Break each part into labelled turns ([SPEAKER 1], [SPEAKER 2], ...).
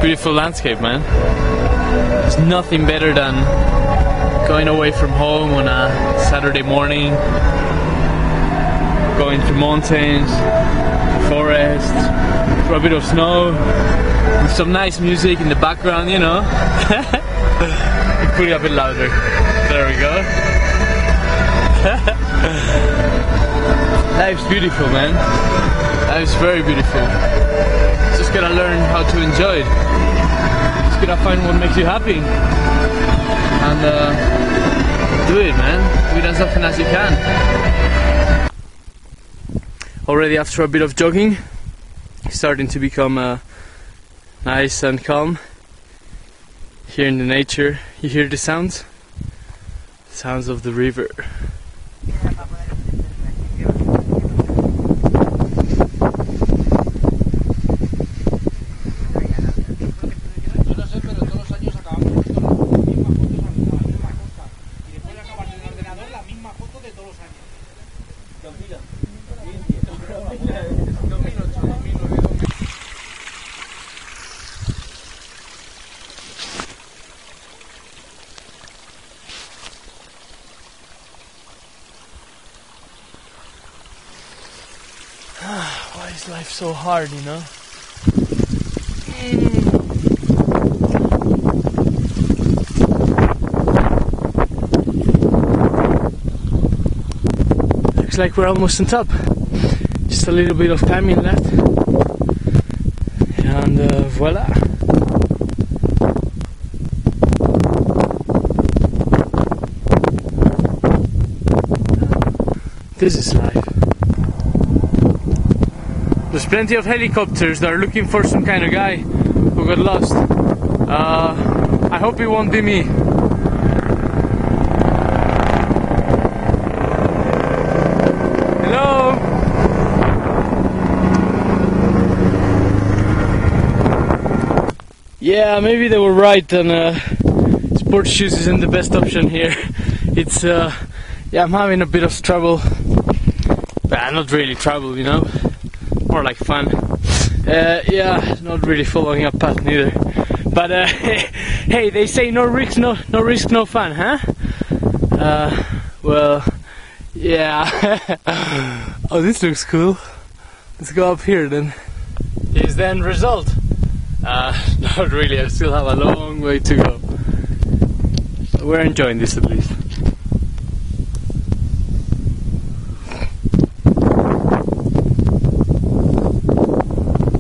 [SPEAKER 1] beautiful landscape, man. There's nothing better than going away from home on a Saturday morning, going to mountains, forests, for a bit of snow, with some nice music in the background, you know. Put it a bit louder. There we go. Life's beautiful, man. Life's very beautiful. Just gotta learn how to enjoy it. Just gotta find what makes you happy. And do it, man. Do it as often as you can. Already after a bit of jogging, it's starting to become nice and calm. Here in the nature, you hear the sounds? The sounds of the river. Why is life so hard, you know? Looks like we're almost on top. Just a little bit of climbing left. And voila! This is life. There's plenty of helicopters that are looking for some kind of guy who got lost. I hope it won't be me. Hello? Yeah, maybe they were right, and sports shoes isn't the best option here. It's yeah, I'm having a bit of trouble. But not really trouble, you know. More like fun. Yeah, not really following a path neither. But hey, they say no risk, no fun, huh? Well, yeah. Oh, this looks cool. Let's go up here then. Here's the end result. Not really. I still have a long way to go. But we're enjoying this at least.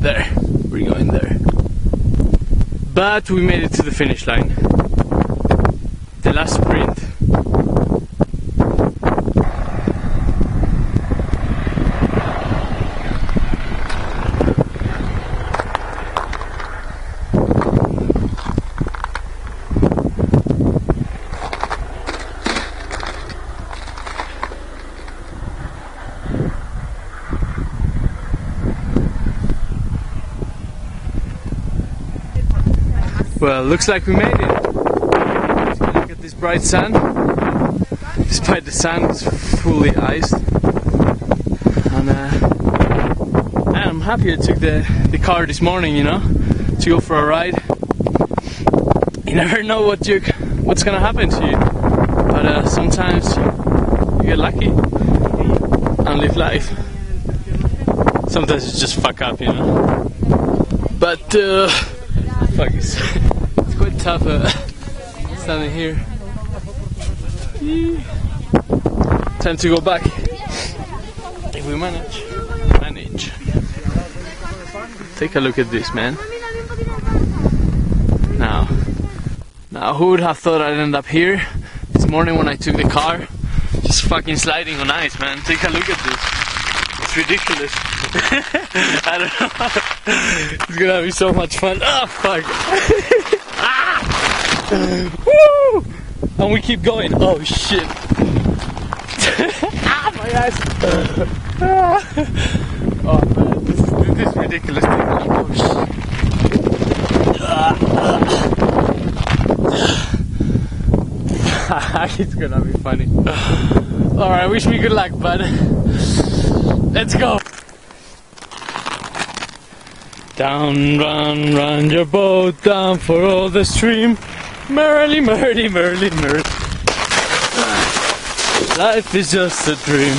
[SPEAKER 1] There, we're going there. But we made it to the finish line. The last sprint. Well, looks like we made it. Let's look at this bright sun. Despite the sun, it's fully iced. And I'm happy I took the car this morning, you know, to go for a ride. You never know what's gonna happen to you, but sometimes you get lucky and live life. Sometimes it's just fuck up, you know. But fuck, it's quite tough standing here. Time to go back if we manage. Take a look at this, man. Now who would have thought I'd end up here this morning when I took the car, just fucking sliding on ice, man. Take a look at this. It's ridiculous. I don't know. It's gonna be so much fun. Oh fuck! Ah! Woo! And we keep going. Oh shit! Ah, my eyes! Oh man, this is ridiculous. Oh shit! It's gonna be funny. Alright, wish me good luck, bud. Let's go! Down, run, run your boat down for all the stream. Merrily, merrily, merrily, merrily. Life is just a dream.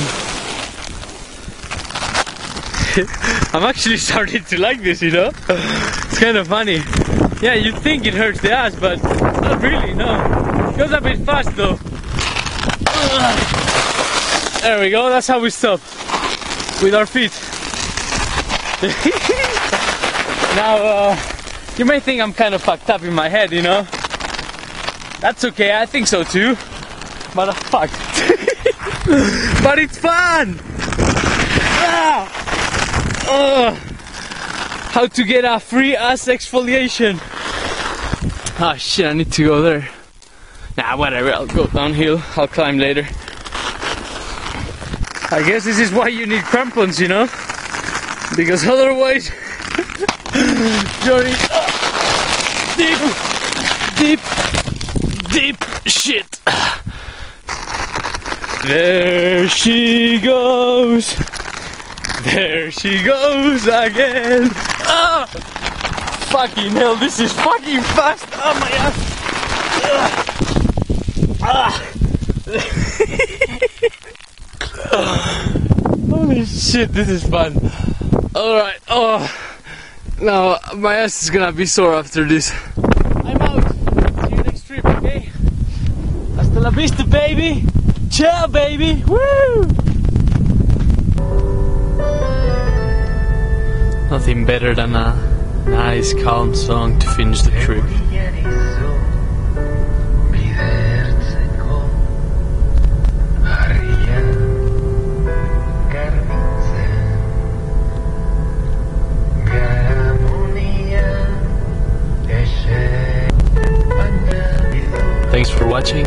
[SPEAKER 1] I'm actually starting to like this, you know? It's kind of funny. Yeah, you'd think it hurts the ass, but not really, no. It goes a bit fast though. There we go, that's how we stop. With our feet. Now, you may think I'm kind of fucked up in my head, you know? That's okay, I think so too. But I'm fucked. But it's fun! How to get a free ass exfoliation. Ah shit, I need to go there. Nah, whatever, I'll go downhill, I'll climb later. I guess this is why you need crampons, you know? Because otherwise you're in deep shit. There she goes. There she goes again. Ah! Fucking hell, this is fucking fast. Oh my ass. Holy shit, this is fun. Alright, oh. Now, my ass is gonna be sore after this. I'm out. See you next trip, okay? Hasta la vista, baby. Ciao, baby. Woo! Nothing better than a nice, calm song to finish the trip. Thanks for watching.